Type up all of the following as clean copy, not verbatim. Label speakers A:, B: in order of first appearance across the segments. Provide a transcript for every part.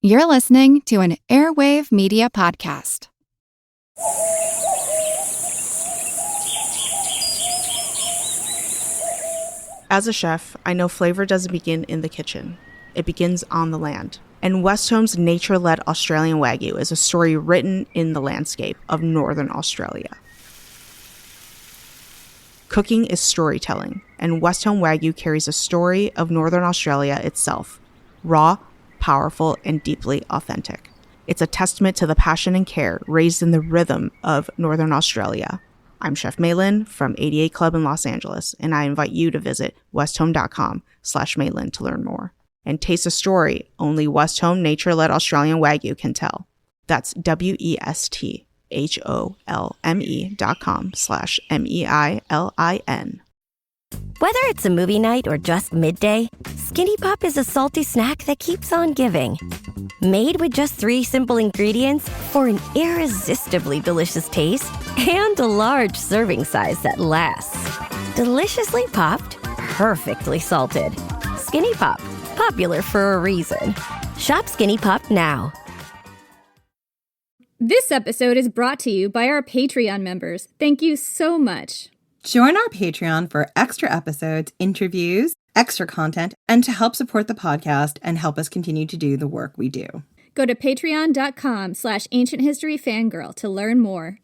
A: You're listening to an Airwave Media Podcast.
B: As a chef, I know flavor doesn't begin in the kitchen. It begins on the land. And Westhome's nature-led Australian Wagyu is a story written in the landscape of Northern Australia. Cooking is storytelling, and Westhome Wagyu carries a story of Northern Australia itself, raw, powerful, and deeply authentic. It's a testament to the passion and care raised in the rhythm of Northern Australia. I'm Chef Maylin from 88 Club in Los Angeles, and I invite you to visit westhome.com/Maylin to learn more and taste a story only Westhome nature-led Australian Wagyu can tell. That's westholme.com/MEILIN.
C: Whether it's a movie night or just midday, Skinny Pop is a salty snack that keeps on giving. Made with just 3 simple ingredients for an irresistibly delicious taste and a large serving size that lasts. Deliciously popped, perfectly salted. Skinny Pop, popular for a reason. Shop Skinny Pop now.
D: This episode is brought to you by our Patreon members. Thank you so much.
E: Join our Patreon for extra episodes, interviews, extra content, and to help support the podcast and help us continue to do the work we do.
D: Go to patreon.com/ancienthistoryfangirl to learn more.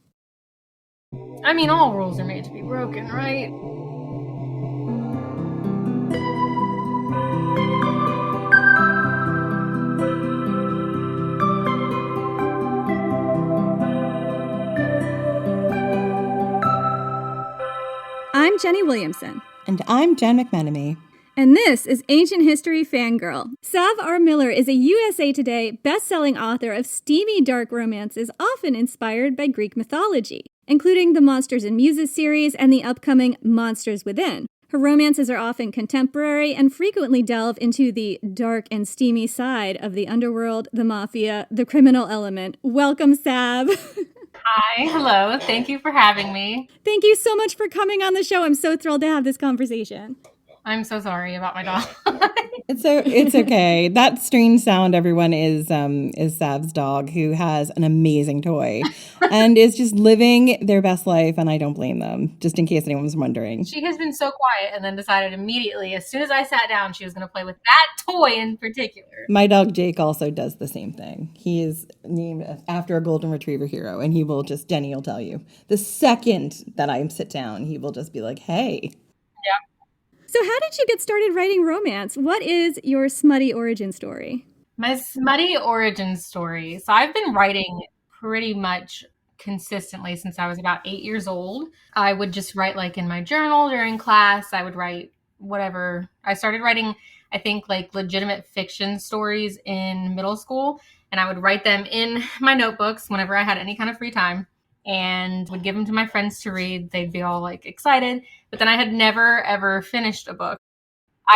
F: I mean, all rules are made to be broken, right?
D: I'm Jenny Williamson.
E: And I'm Jen McMenemy.
D: And this is Ancient History Fangirl. Sav R. Miller is a USA Today best-selling author of steamy dark romances often inspired by Greek mythology, including the Monsters and Muses series and the upcoming Monsters Within. Her romances are often contemporary and frequently delve into the dark and steamy side of the underworld, the mafia, the criminal element. Welcome, Sav.
F: Hi, hello. Thank you for having me.
D: Thank you so much for coming on the show. I'm so thrilled to have this conversation.
F: I'm so sorry about my dog.
E: It's okay. That strange sound, everyone, is Sav's dog, who has an amazing toy and is just living their best life, and I don't blame them, just in case anyone was wondering.
F: She has been so quiet and then decided immediately, as soon as I sat down, she was going to play with that toy in particular.
E: My dog Jake also does the same thing. He is named after a golden retriever hero, and he will just, Jenny will tell you, the second that I sit down, he will just be like, hey.
F: Yeah.
D: So how did you get started writing romance? What is your smutty origin story?
F: My smutty origin story. So I've been writing pretty much consistently since I was about 8 years old. I would just write like in my journal during class. I would write whatever. I started writing, I think, like legitimate fiction stories in middle school, and I would write them in my notebooks whenever I had any kind of free time and would give them to my friends to read. They'd be all like excited, but then I had never ever finished a book.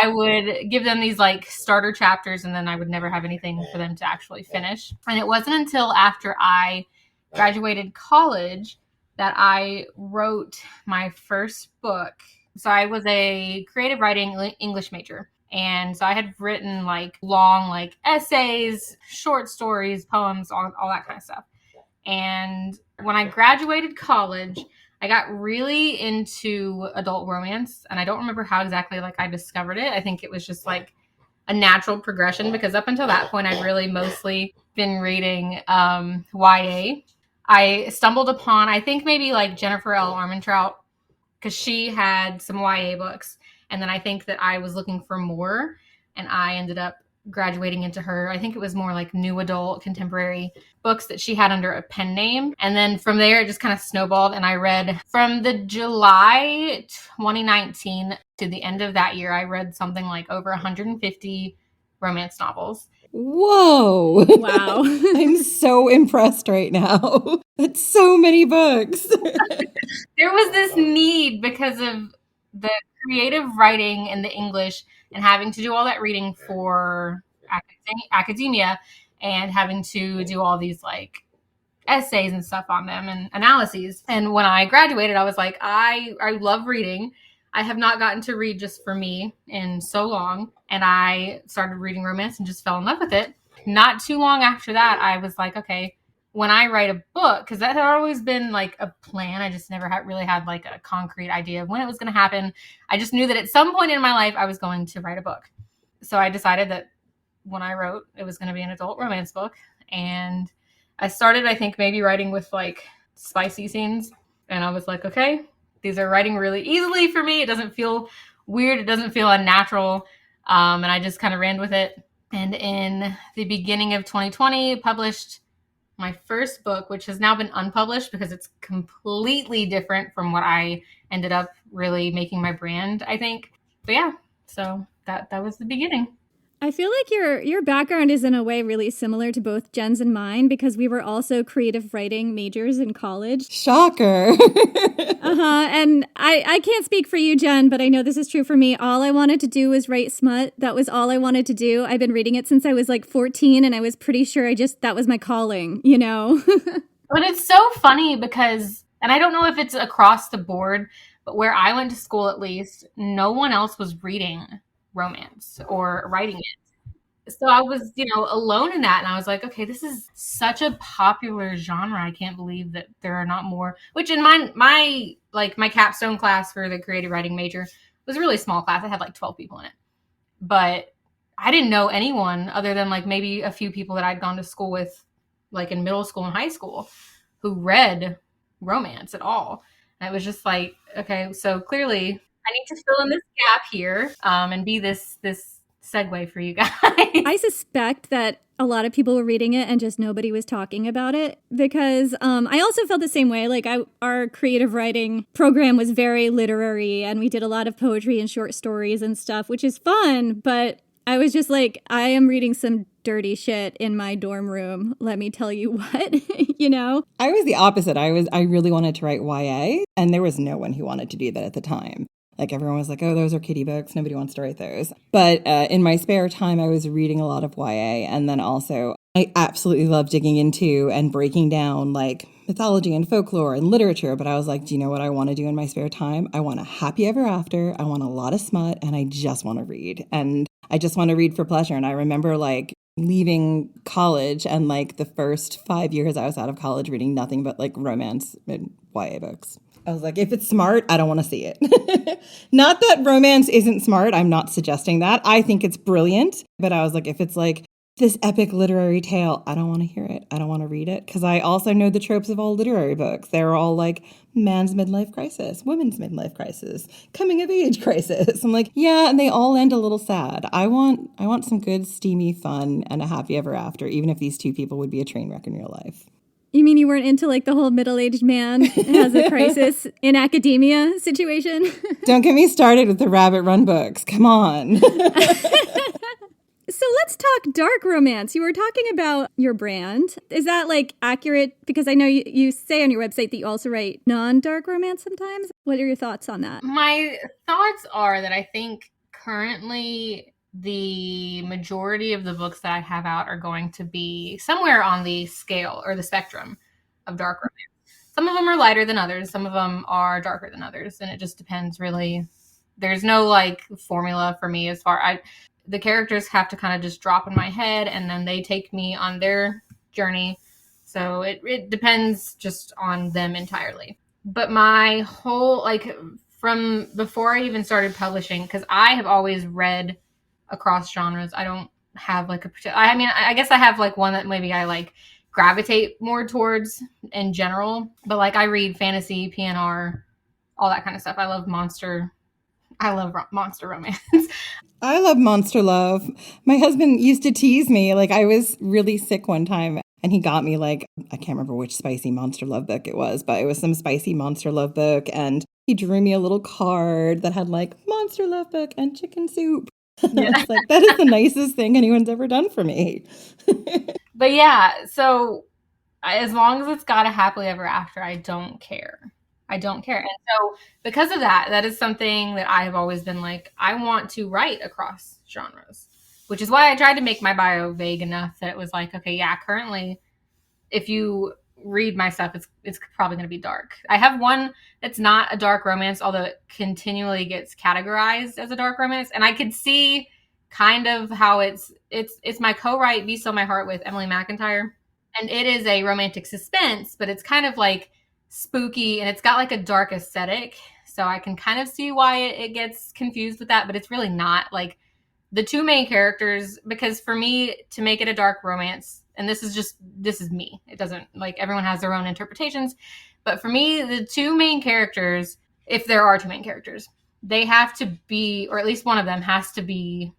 F: I would give them these like starter chapters, and then I would never have anything for them to actually finish. And it wasn't until after I graduated college that I wrote my first book. So I was a creative writing English major. And so I had written like long like essays, short stories, poems, all that kind of stuff. And when I graduated college, I got really into adult romance, and I don't remember how exactly like I discovered it. I think it was just like a natural progression, because up until that point, I'd really mostly been reading YA. I stumbled upon, I think maybe like Jennifer L. Armentrout, because she had some YA books, and then I think that I was looking for more, and I ended up graduating into her. I think it was more like new adult contemporary books that she had under a pen name. And then from there, it just kind of snowballed. And I read from the July 2019 to the end of that year, I read something like over 150 romance novels.
E: Whoa.
D: Wow.
E: I'm so impressed right now. That's so many books.
F: There was this need because of the creative writing in the English and having to do all that reading for academia and having to do all these like essays and stuff on them and analyses. And when I graduated, I was like, I love reading. I have not gotten to read just for me in so long. And I started reading romance and just fell in love with it. not too long after that, I was like, okay, when I write a book, because that had always been like a plan. I just never really had like a concrete idea of when it was going to happen. I just knew that at some point in my life, I was going to write a book. So I decided that when I wrote, it was going to be an adult romance book. And I started, I think, maybe writing with like spicy scenes. And I was like, okay, these are writing really easily for me. It doesn't feel weird. It doesn't feel unnatural. And I just kind of ran with it. And in the beginning of 2020, published my first book, which has now been unpublished because it's completely different from what I ended up really making my brand, I think. But yeah, so that was the beginning.
D: I feel like your background is in a way really similar to both Jen's and mine because we were also creative writing majors in college.
E: Shocker.
D: And I can't speak for you, Jen, but I know this is true for me. All I wanted to do was write smut. That was all I wanted to do. I've been reading it since I was like 14, and I was pretty sure that was my calling, you know?
F: But it's so funny because, and I don't know if it's across the board, but where I went to school, at least, no one else was reading romance or writing it. So I was, alone in that. And I was like, okay, this is such a popular genre. I can't believe that there are not more, which in my capstone class for the creative writing major was a really small class. I had like 12 people in it, but I didn't know anyone other than like maybe a few people that I'd gone to school with, like in middle school and high school, who read romance at all. And it was just like, okay, so clearly I need to fill in this gap here and be this segue for you guys.
D: I suspect that a lot of people were reading it and just nobody was talking about it because I also felt the same way. Like our creative writing program was very literary and we did a lot of poetry and short stories and stuff, which is fun. But I was just like, I am reading some dirty shit in my dorm room. Let me tell you what,
E: I was the opposite. I really wanted to write YA and there was no one who wanted to do that at the time. Like everyone was like, oh, those are kiddie books. Nobody wants to write those. But in my spare time, I was reading a lot of YA. And then also I absolutely love digging into and breaking down like mythology and folklore and literature. But I was like, do you know what I want to do in my spare time? I want a happy ever after. I want a lot of smut and I just want to read. And I just want to read for pleasure. And I remember like leaving college and like the first 5 years I was out of college reading nothing but like romance and YA books. I was like, if it's smart, I don't want to see it. Not that romance isn't smart. I'm not suggesting that. I think it's brilliant. But I was like, if it's like this epic literary tale, I don't want to hear it. I don't want to read it. Because I also know the tropes of all literary books. They're all like man's midlife crisis, women's midlife crisis, coming of age crisis. I'm like, yeah, and they all end a little sad. I want some good, steamy fun and a happy ever after, even if these two people would be a train wreck in real life.
D: You mean you weren't into like the whole middle-aged man has a crisis in academia situation?
E: Don't get me started with the Rabbit Run books. Come on.
D: So let's talk dark romance. You were talking about your brand. Is that like accurate? Because I know you say on your website that you also write non-dark romance sometimes. What are your thoughts on that?
F: My thoughts are that I think currently the majority of the books that I have out are going to be somewhere on the scale or the spectrum of dark romance. Some of them are lighter than others. Some of them are darker than others. And it just depends really. There's no like formula for me as far the characters have to kind of just drop in my head and then they take me on their journey. So it depends just on them entirely. But my whole, like from before I even started publishing, because I have always read across genres. I don't have like I guess I have like one that maybe I like gravitate more towards in general, but like I read fantasy, PNR, all that kind of stuff. I love monster romance.
E: I love monster love. My husband used to tease me. Like I was really sick one time and he got me like, I can't remember which spicy monster love book it was, but it was some spicy monster love book. And he drew me a little card that had like monster love book and chicken soup. Yeah. I was like, that is the nicest thing anyone's ever done for me.
F: But yeah, so as long as it's got a happily ever after, I don't care. And so because of that, that is something that I have always been like, I want to write across genres, which is why I tried to make my bio vague enough that it was like, okay, yeah, currently, if you read my stuff, it's probably going to be dark. I have one that's not a dark romance, although it continually gets categorized as a dark romance. And I could see kind of how it's my co-write Be Still My Heart with Emily McIntyre. And it is a romantic suspense, but it's kind of like spooky and it's got like a dark aesthetic. So I can kind of see why it gets confused with that, but it's really not. Like the two main characters, because for me to make it a dark romance, and this is me. It doesn't, like, everyone has their own interpretations. But for me, the two main characters, if there are two main characters, they have to be, or at least one of them has to be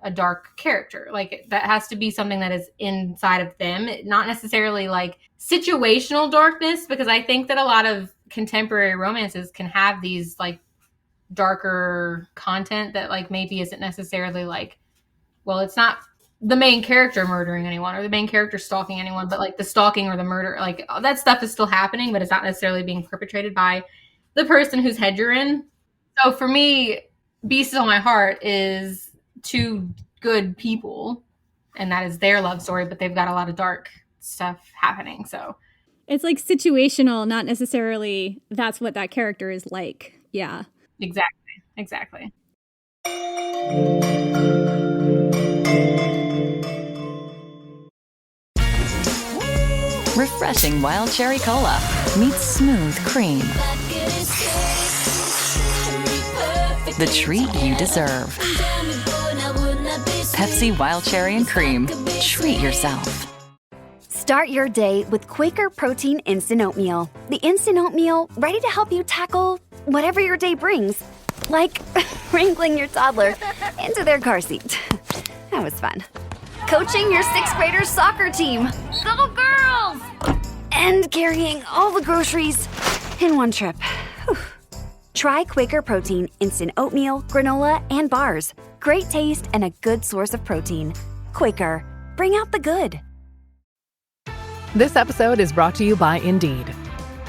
F: a dark character. Like that has to be something that is inside of them, not necessarily like situational darkness, because I think that a lot of contemporary romances can have these like darker content that like maybe isn't necessarily like, well, it's not the main character murdering anyone or the main character stalking anyone, but like the stalking or the murder, like that stuff is still happening, but it's not necessarily being perpetrated by the person whose head you're in. So for me, Be Still My Heart is two good people, and that is their love story, but they've got a lot of dark stuff happening. So
D: it's like situational, not necessarily that's what that character is like. Yeah.
F: Exactly.
G: Refreshing wild cherry cola meets smooth cream. The treat you deserve. Pepsi Wild Cherry and Cream. Treat yourself.
H: Start your day with Quaker Protein Instant Oatmeal. The instant oatmeal ready to help you tackle whatever your day brings. Like wrangling your toddler into their car seat. That was fun. Coaching your 6th graders soccer team. Go girls! And carrying all the groceries in one trip. Whew. Try Quaker Protein Instant Oatmeal, granola, and bars. Great taste and a good source of protein. Quaker, bring out the good.
I: This episode is brought to you by Indeed.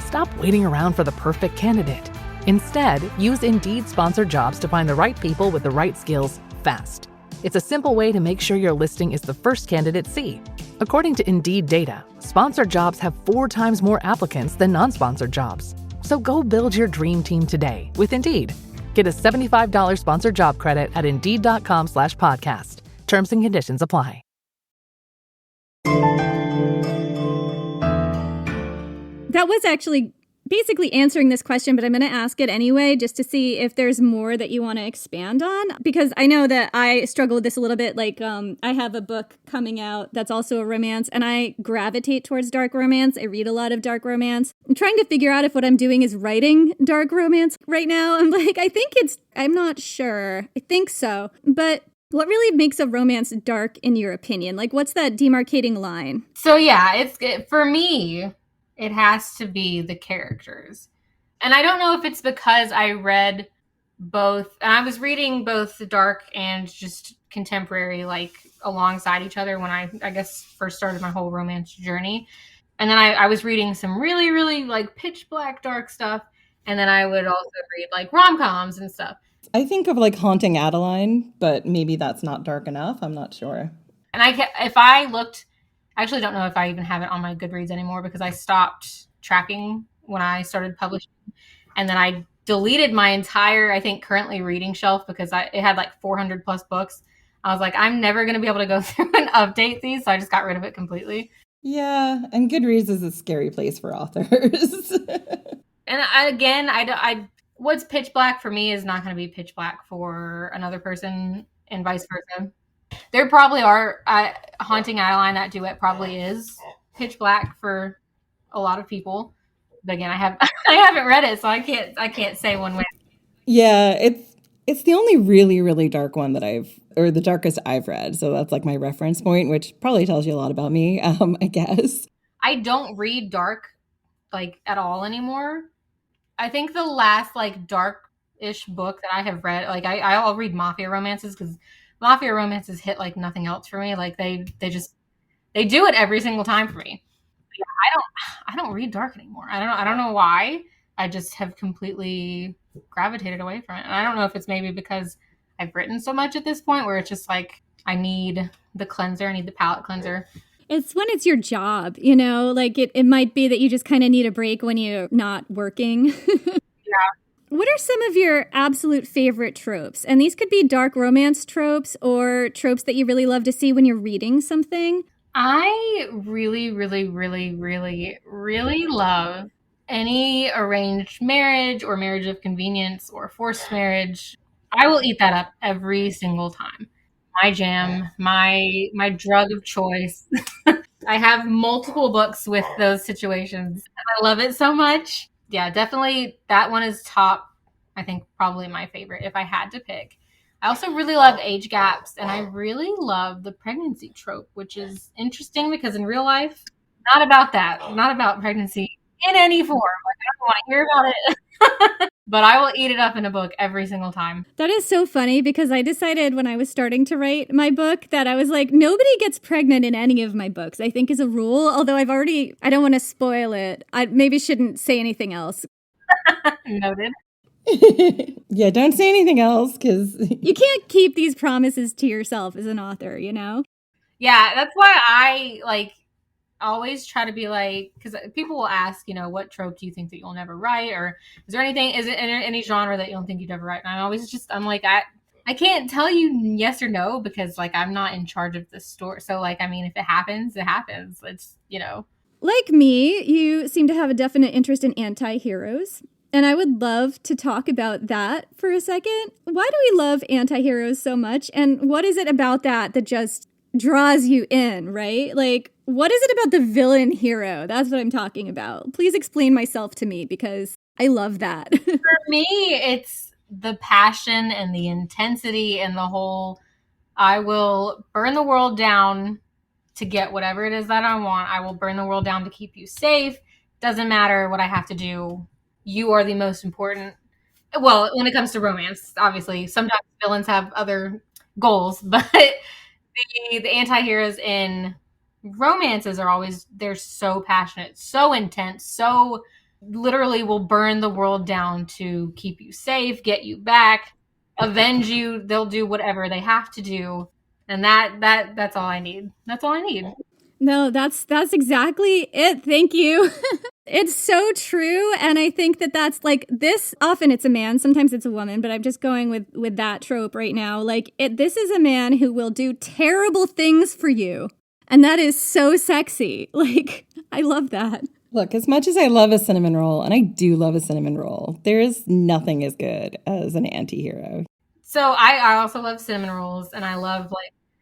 I: Stop waiting around for the perfect candidate. Instead, use Indeed sponsored jobs to find the right people with the right skills fast. It's a simple way to make sure your listing is the first candidates see. According to Indeed data, sponsored jobs have 4 times more applicants than non-sponsored jobs. So go build your dream team today with Indeed. Get a $75 sponsored job credit at Indeed.com/podcast. Terms and conditions apply.
D: That was actually basically answering this question, but I'm going to ask it anyway, just to see if there's more that you want to expand on, because I know that I struggle with this a little bit. Like, I have a book coming out that's also a romance, and I gravitate towards dark romance. I read a lot of dark romance. I'm trying to figure out if what I'm doing is writing dark romance right now. I'm like, I'm not sure. I think so. But what really makes a romance dark in your opinion? Like, what's that demarcating line?
F: So yeah, for me, it has to be the characters. And I don't know if it's because I read both, and I was reading both the dark and just contemporary, like alongside each other when I guess first started my whole romance journey. And then I was reading some really, really like pitch black dark stuff. And then I would also read like rom-coms and stuff.
E: I think of like Haunting Adeline, but maybe that's not dark enough. I'm not sure.
F: And I actually don't know if I even have it on my Goodreads anymore because I stopped tracking when I started publishing. And then I deleted my entire, I think, currently reading shelf because it had like 400 plus books. I was like, I'm never going to be able to go through and update these. So I just got rid of it completely.
E: Yeah. And Goodreads is a scary place for authors.
F: And what's pitch black for me is not going to be pitch black for another person and vice versa. There probably are Haunting Adeline, that duet probably is pitch black for a lot of people. But again, I haven't read it, so I can't say one way.
E: Yeah, it's the only really, really dark one that the darkest I've read. So that's like my reference point, which probably tells you a lot about me, I guess.
F: I don't read dark like at all anymore. I think the last like dark-ish book that I have read, like I'll read mafia romances because mafia romances hit like nothing else for me. Like they do it every single time for me. Yeah, I don't read dark anymore. I don't know why. I just have completely gravitated away from it. And I don't know if it's maybe because I've written so much at this point where it's just like I need the cleanser, I need the palate cleanser.
D: It's when it's your job, you know, like it might be that you just kind of need a break when you're not working.
F: Yeah.
D: What are some of your absolute favorite tropes? And these could be dark romance tropes or tropes that you really love to see when you're reading something.
F: I really, really, really, really, really love any arranged marriage or marriage of convenience or forced marriage. I will eat that up every single time. My jam, my drug of choice. I have multiple books with those situations. I love it so much. Yeah, definitely that one is top. I think probably my favorite if I had to pick. I also really love age gaps, and I really love the pregnancy trope, which is interesting because in real life, not about that, not about pregnancy in any form. Like, I don't want to hear about it. But I will eat it up in a book every single time.
D: That is so funny because I decided when I was starting to write my book that I was like, nobody gets pregnant in any of my books, I think is a rule. Although I don't want to spoil it. I maybe shouldn't say anything else.
F: Noted.
E: Yeah, don't say anything else because
D: you can't keep these promises to yourself as an author, you know?
F: Yeah, that's why I always try to be like, because people will ask, what trope do you think that you'll never write? Or is there any genre that you don't think you'd ever write? And I'm like, I can't tell you yes or no because I'm not in charge of the story. So if it happens, it happens. It's,
D: Like me, you seem to have a definite interest in anti-heroes. And I would love to talk about that for a second. Why do we love anti-heroes so much? And what is it about that just draws you in, right? What is it about the villain hero? That's what I'm talking about. Please explain myself to me because I love that.
F: For me, it's the passion and the intensity and the whole, I will burn the world down to get whatever it is that I want. I will burn the world down to keep you safe. Doesn't matter what I have to do. You are the most important. Well, when it comes to romance, obviously, sometimes villains have other goals, but the anti-heroes in romances are always, they're so passionate, so intense, so literally will burn the world down to keep you safe, get you back, avenge you. They'll do whatever they have to do. And that's all I need. That's all I need.
D: No, that's exactly it. Thank you. It's so true. And I think that's this, often it's a man, sometimes it's a woman, but I'm just going with that trope right now. This is a man who will do terrible things for you. And that is so sexy. I love that.
E: Look, as much as I love a cinnamon roll, and I do love a cinnamon roll, there is nothing as good as an anti-hero.
F: So I also love cinnamon rolls, and I love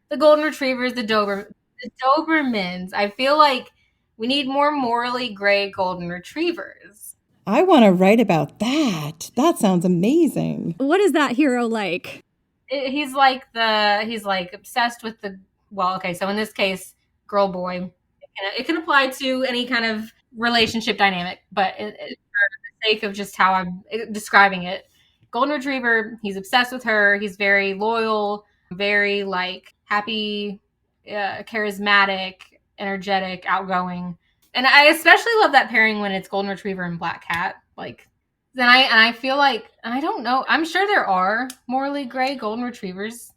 F: the golden retrievers, the Dobermans. I feel like we need more morally gray golden retrievers.
E: I want to write about that. That sounds amazing.
D: What is that hero like?
F: He's obsessed with so in this case, girl boy. It can apply to any kind of relationship dynamic, but for the sake of just how I'm describing it, golden retriever, he's obsessed with her. He's very loyal, very happy, charismatic, energetic, outgoing. And I especially love that pairing when it's golden retriever and black cat. I feel like, and I don't know, I'm sure there are morally gray golden retrievers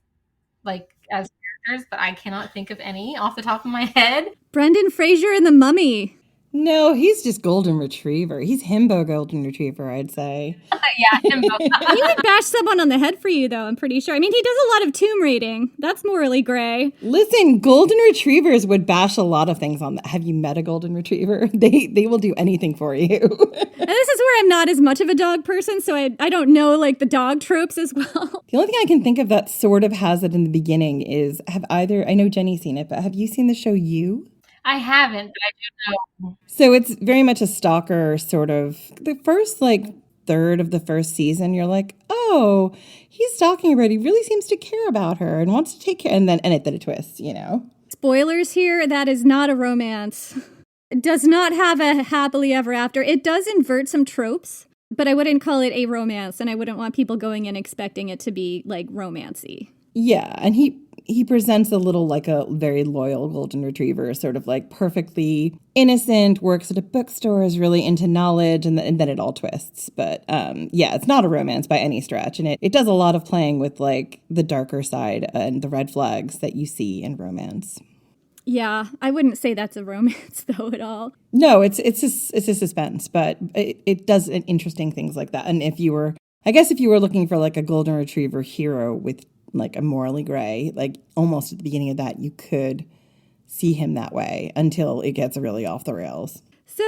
F: as characters, but I cannot think of any off the top of my head.
D: Brendan Fraser in The Mummy.
E: No, he's just golden retriever. He's himbo golden retriever, I'd say.
F: Yeah, himbo.
D: He would bash someone on the head for you, though, I'm pretty sure. I mean, he does a lot of tomb raiding. That's morally gray.
E: Listen, golden retrievers would bash a lot of things on that. Have you met a golden retriever? They will do anything for you.
D: And this is where I'm not as much of a dog person, so I don't know, the dog tropes as well.
E: The only thing I can think of that sort of has it in the beginning is, I know Jenny's seen it, but have you seen the show You?
F: I haven't, but I do know.
E: So it's very much a stalker sort of. The first third of the first season, you're like, oh, he's stalking her, but he really seems to care about her and wants to take care. And then it twists,
D: Spoilers here, that is not a romance. It does not have a happily ever after. It does invert some tropes, but I wouldn't call it a romance, and I wouldn't want people going in expecting it to be romancy.
E: Yeah, and he presents a little a very loyal golden retriever, sort of perfectly innocent, works at a bookstore, is really into knowledge, and then it all twists. But it's not a romance by any stretch, and it does a lot of playing with the darker side and the red flags that you see in romance.
D: Yeah, I wouldn't say that's a romance though at all.
E: No, it's a suspense, but it does interesting things like that. And if you were I guess if you were looking for like a golden retriever hero with like a morally gray, like almost at the beginning of that, you could see him that way until it gets really off the rails.
D: So,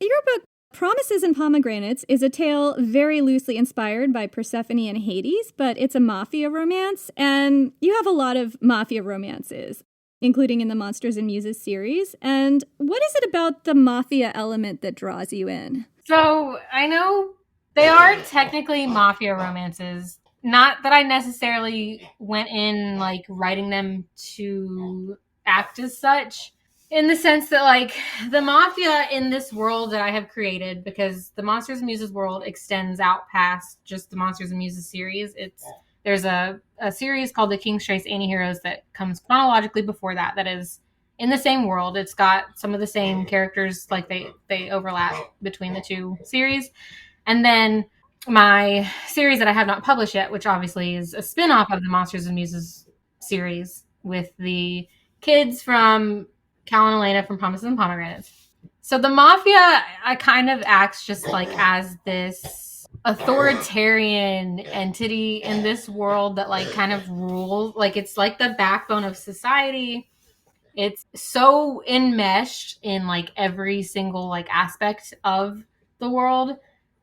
D: your book, Promises and Pomegranates, is a tale very loosely inspired by Persephone and Hades, but it's a mafia romance, and you have a lot of mafia romances, including in the Monsters and Muses series. And what is it about the mafia element that draws you in?
F: So I know they are technically mafia romances. Not that I necessarily went in like writing them to act as such, in the sense that like the mafia in this world that I have created, because the Monsters and Muses world extends out past just the Monsters and Muses series. There's a series called the King's Chase Anti-Heroes that comes chronologically before that is in the same world. It's got some of the same characters, like they overlap between the two series. And then my series that I have not published yet, which obviously is a spin-off of the Monsters and Muses series with the kids from Cal and Elena from Promises and Pomegranates. So the mafia, I kind of acts just like as this authoritarian entity in this world that like kind of rules. Like it's like the backbone of society. It's so enmeshed in like every single like aspect of the world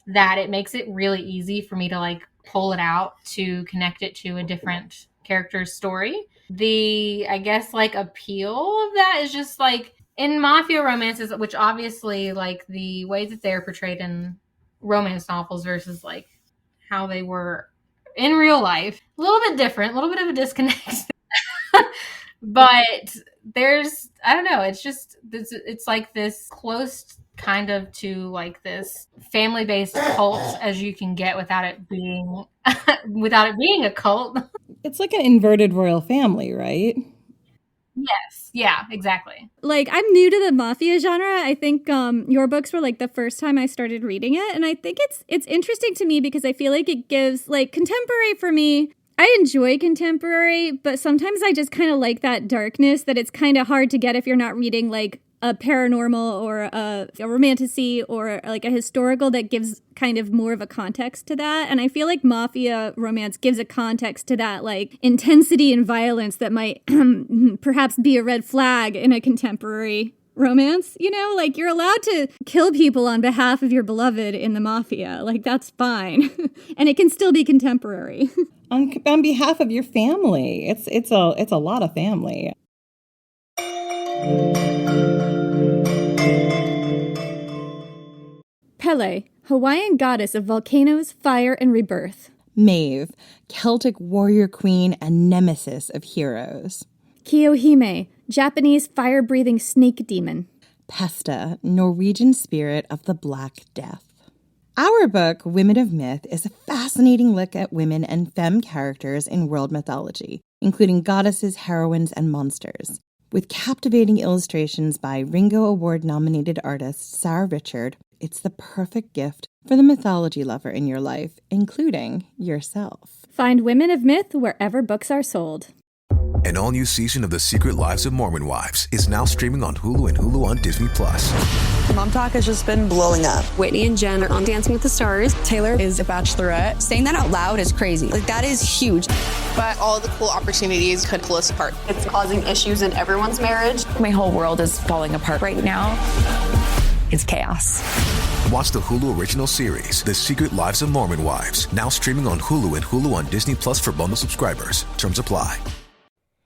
F: that it makes it really easy for me to like pull it out to connect it to a different character's story. The, I guess, like appeal of that is just like in mafia romances, which obviously like the way that they're portrayed in romance novels versus like how they were in real life, a little bit different, a little bit of a disconnect. But there's, I don't know, it's like this close kind of to like this family-based cult as you can get without it being a cult.
E: It's like an inverted royal family, right?
F: Yes. Yeah, exactly.
D: Like, I'm new to the mafia genre. I think your books were like the first time I started reading it. And I think it's interesting to me because I feel like it gives, like, contemporary for me. I enjoy contemporary, but sometimes I just kind of like that darkness that it's kind of hard to get if you're not reading like a paranormal or a romantasy or like a historical that gives kind of more of a context to that. And I feel like mafia romance gives a context to that like intensity and violence that might perhaps be a red flag in a contemporary romance. You know, like you're allowed to kill people on behalf of your beloved in the mafia. Like that's fine. And it can still be contemporary.
E: On behalf of your family. It's a lot of family.
D: Pele, Hawaiian goddess of volcanoes, fire, and rebirth.
E: Maeve, Celtic warrior queen and nemesis of heroes.
D: Kiyohime, Japanese fire-breathing snake demon.
E: Pesta, Norwegian spirit of the Black Death. Our book, Women of Myth, is a fascinating look at women and femme characters in world mythology, including goddesses, heroines, and monsters. With captivating illustrations by Ringo Award-nominated artist Sarah Richard, it's the perfect gift for the mythology lover in your life, including yourself.
D: Find Women of Myth wherever books are sold.
J: An all-new season of The Secret Lives of Mormon Wives is now streaming on Hulu and Hulu on Disney+.
K: Mom Talk has just been blowing up.
L: Whitney and Jen are on Dancing with the Stars.
K: Taylor is a bachelorette.
L: Saying that out loud is crazy. Like, that is huge.
K: But all of the cool opportunities could pull us apart.
L: It's causing issues in everyone's marriage.
G: My whole world is falling apart right now. It's chaos.
J: Watch the Hulu original series, The Secret Lives of Mormon Wives, now streaming on Hulu and Hulu on Disney Plus for bundle subscribers. Terms apply.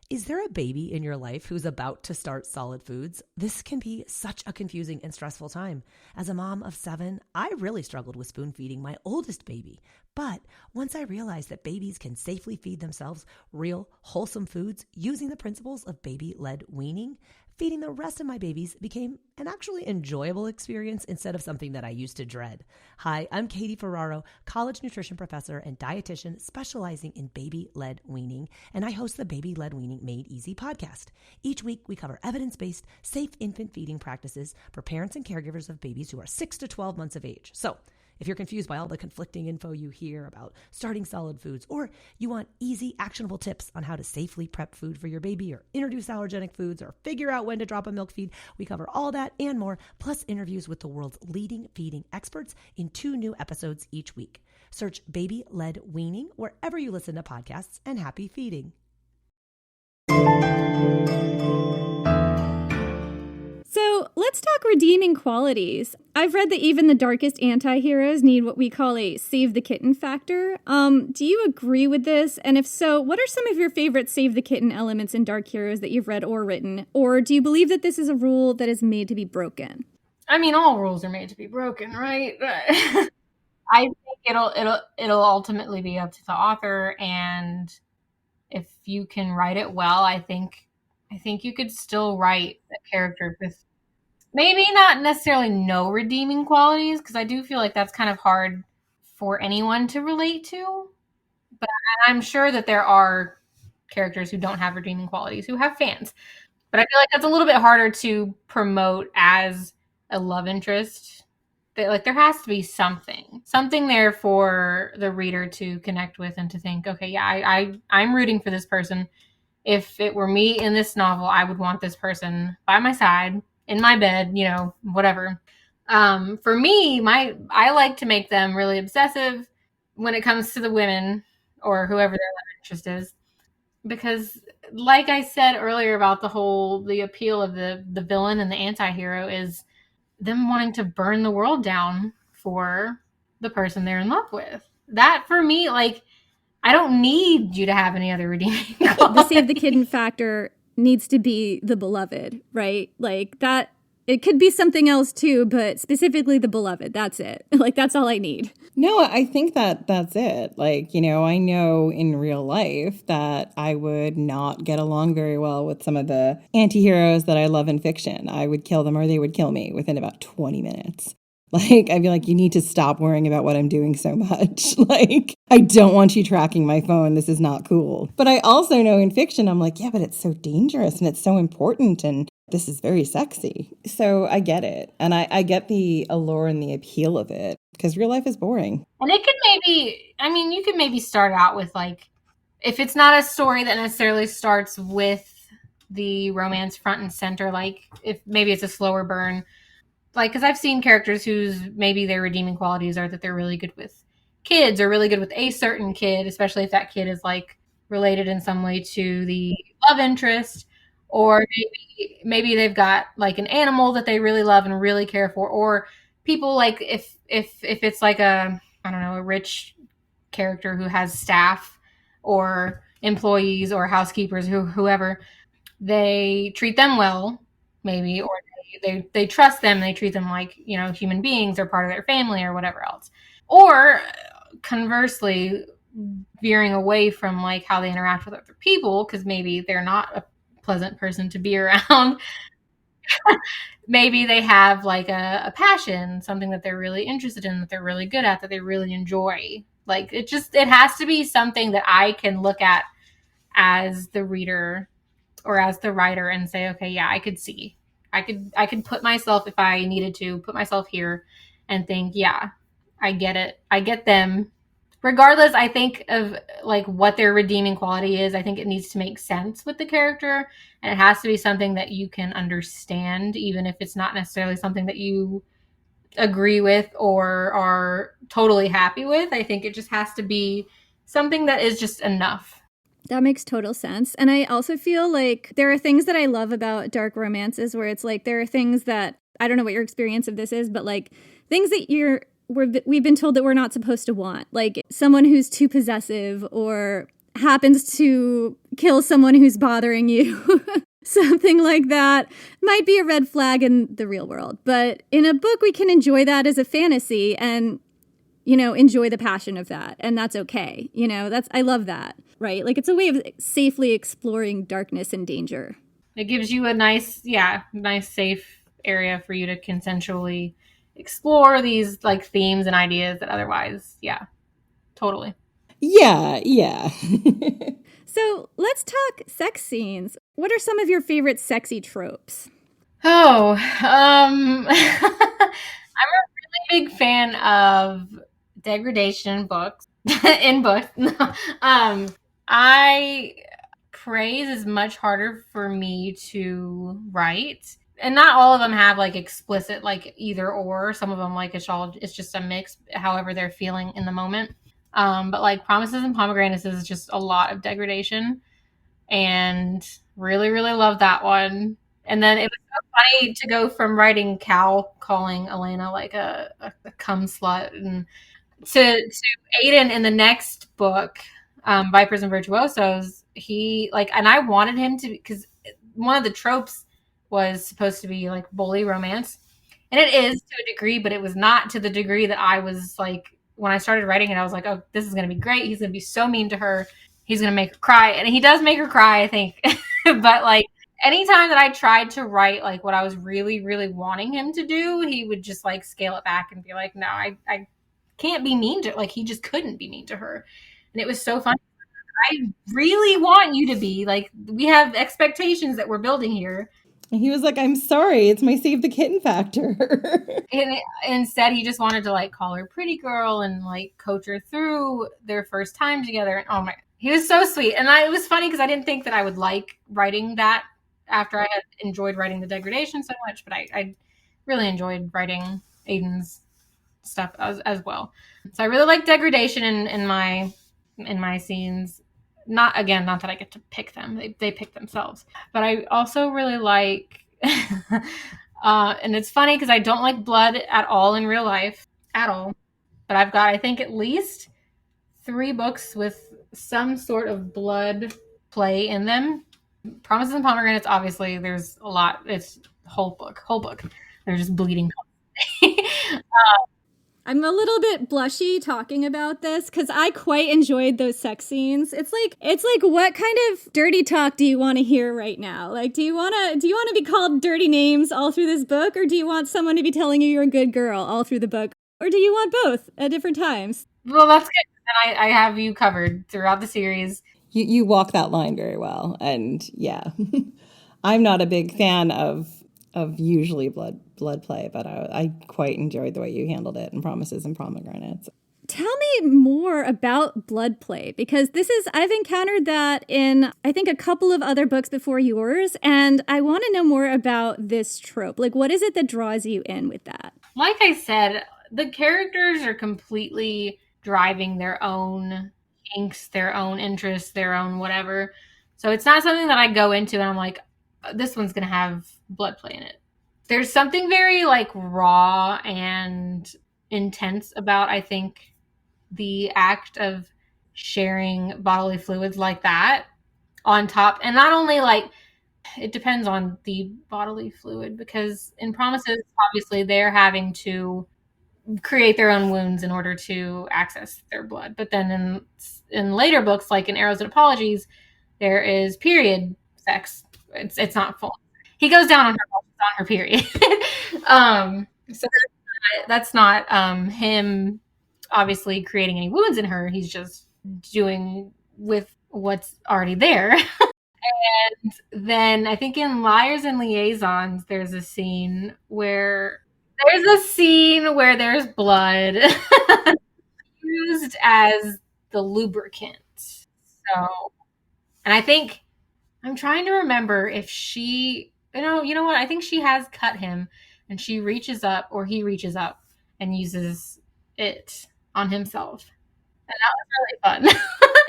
M: Is there a baby in your life who's about to start solid foods? This can be such a confusing and stressful time. As a mom of 7, I really struggled with spoon feeding my oldest baby. But once I realized that babies can safely feed themselves real, wholesome foods using the principles of baby-led weaning, feeding the rest of my babies became an actually enjoyable experience instead of something that I used to dread. Hi, I'm Katie Ferraro, college nutrition professor and dietitian specializing in baby-led weaning, and I host the Baby-Led Weaning Made Easy podcast. Each week, we cover evidence-based, safe infant feeding practices for parents and caregivers of babies who are 6 to 12 months of age. So, If you're confused by all the conflicting info you hear about starting solid foods, or you want easy, actionable tips on how to safely prep food for your baby, or introduce allergenic foods, or figure out when to drop a milk feed, we cover all that and more, plus interviews with the world's leading feeding experts in 2 new episodes each week. Search Baby-Led Weaning wherever you listen to podcasts, and happy feeding.
D: So let's talk redeeming qualities. I've read that even the darkest anti-heroes need what we call a save the kitten factor. Do you agree with this? And if so, what are some of your favorite save the kitten elements in dark heroes that you've read or written? Or do you believe that this is a rule that is made to be broken?
F: I mean, all rules are made to be broken, right? I think it'll ultimately be up to the author, and if you can write it well, I think you could still write a character with maybe not necessarily no redeeming qualities, because I do feel like that's kind of hard for anyone to relate to. But I'm sure that there are characters who don't have redeeming qualities who have fans. But I feel like that's a little bit harder to promote as a love interest. There has to be something there for the reader to connect with and to think, okay, yeah, I'm rooting for this person. If it were me in this novel, I would want this person by my side, in my bed, whatever. For me, I like to make them really obsessive when it comes to the women or whoever their love interest is. Because like I said earlier about the appeal of the villain and the anti-hero is them wanting to burn the world down for the person they're in love with. That for me, I don't need you to have any other redeeming qualities.
D: The save the kitten factor needs to be the beloved, right? That, it could be something else too, but specifically the beloved. That's it. That's all I need.
E: No, I think that's it. I know in real life that I would not get along very well with some of the anti-heroes that I love in fiction. I would kill them or they would kill me within about 20 minutes. I'd be like, you need to stop worrying about what I'm doing so much. I don't want you tracking my phone. This is not cool. But I also know in fiction, I'm like, yeah, but it's so dangerous and it's so important and this is very sexy. So I get it. And I get the allure and the appeal of it because real life is boring.
F: And it could you could maybe start out with if it's not a story that necessarily starts with the romance front and center, if maybe it's a slower burn. Because I've seen characters whose maybe their redeeming qualities are that they're really good with kids or really good with a certain kid, especially if that kid is related in some way to the love interest, or maybe they've got an animal that they really love and really care for, or people if it's a rich character who has staff or employees or housekeepers whoever, they treat them well, maybe, or they trust them, they treat them like human beings or part of their family or whatever else. Or conversely, veering away from how they interact with other people, because maybe they're not a pleasant person to be around. Maybe they have a passion, something that they're really interested in, that they're really good at, that they really enjoy. It has to be something that I can look at as the reader or as the writer and say, okay, yeah, I could see. I could put myself, if I needed to, put myself here and think, yeah, I get it. I get them. Regardless, I think of what their redeeming quality is. I think it needs to make sense with the character, and it has to be something that you can understand, even if it's not necessarily something that you agree with or are totally happy with. I think it just has to be something that is just enough.
D: That makes total sense. And I also feel there are things that I love about dark romances where it's there are things that, I don't know what your experience of this is, but things that we've been told that we're not supposed to want. Someone who's too possessive or happens to kill someone who's bothering you. Something like that might be a red flag in the real world. But in a book, we can enjoy that as a fantasy and enjoy the passion of that. And that's okay. I love that, right? It's a way of safely exploring darkness and danger.
F: It gives you a nice safe area for you to consensually explore these themes and ideas that otherwise, yeah, totally.
E: Yeah.
D: So let's talk sex scenes. What are some of your favorite sexy tropes?
F: I'm a really big fan of degradation books. In books. I praise is much harder for me to write. And not all of them have like explicit like either or. Some of them like it's just a mix, however they're feeling in the moment. But like Promises and Pomegranates is just a lot of degradation, and really, really love that one. And then it was so funny to go from writing Cal calling Elena like a cum slut, and to Aiden in the next book, Vipers and Virtuosos. He like, and I wanted him to, because one of the tropes was supposed to be like bully romance, and it is to a degree, but it was not to the degree that I was like, when I started writing it, I was like, oh, this is going to be great. He's going to be so mean to her. He's going to make her cry. And he does make her cry, I think. But like, anytime that I tried to write like what I was really, really wanting him to do, he would just like scale it back and be like, no, I can't be mean to, like, he just couldn't be mean to her. And it was so funny. I really want you to be like, we have expectations that we're building here.
E: And he was like, I'm sorry, it's my save the kitten factor.
F: And instead he just wanted to like call her pretty girl and like coach her through their first time together. And oh my, he was so sweet. And it was funny because I didn't think that I would like writing that after I had enjoyed writing the degradation so much, but I really enjoyed writing Aiden's stuff as well. So I really like degradation in my scenes. Not that I get to pick them, they pick themselves, but I also really like and it's funny because I don't like blood at all in real life at all, but I've got, I think, at least 3 books with some sort of blood play in them. Promises and Pomegranates, obviously there's a lot, it's whole book they're just bleeding.
D: I'm a little bit blushy talking about this because I quite enjoyed those sex scenes. It's like, what kind of dirty talk do you want to hear right now? Like, do you want to be called dirty names all through this book, or do you want someone to be telling you you're a good girl all through the book, or do you want both at different times?
F: Well, that's good. And I have you covered throughout the series.
E: You walk that line very well, and yeah, I'm not a big fan of usually blood play, but I quite enjoyed the way you handled it in Promises and Pomegranates.
D: Tell me more about blood play, because I've encountered that in, I think, a couple of other books before yours, and I want to know more about this trope. Like, what is it that draws you in with that?
F: Like I said, the characters are completely driving their own inks, their own interests, their own whatever. So it's not something that I go into and I'm like, this one's going to have blood play in it. There's something very like raw and intense about, I think, the act of sharing bodily fluids like that on top. And not only like, it depends on the bodily fluid, because in Promises, obviously they're having to create their own wounds in order to access their blood. But then in later books, like in Arrows and Apologies, there is period sex. It's not full. He goes down on her period. So that's not him obviously creating any wounds in her. He's just doing with what's already there. And then I think in Liars and Liaisons, there's a scene where there's blood used as the lubricant. So, and I think, I'm trying to remember if she, you know what? I think she has cut him, and she reaches up, or he reaches up and uses it on himself. And that was really fun.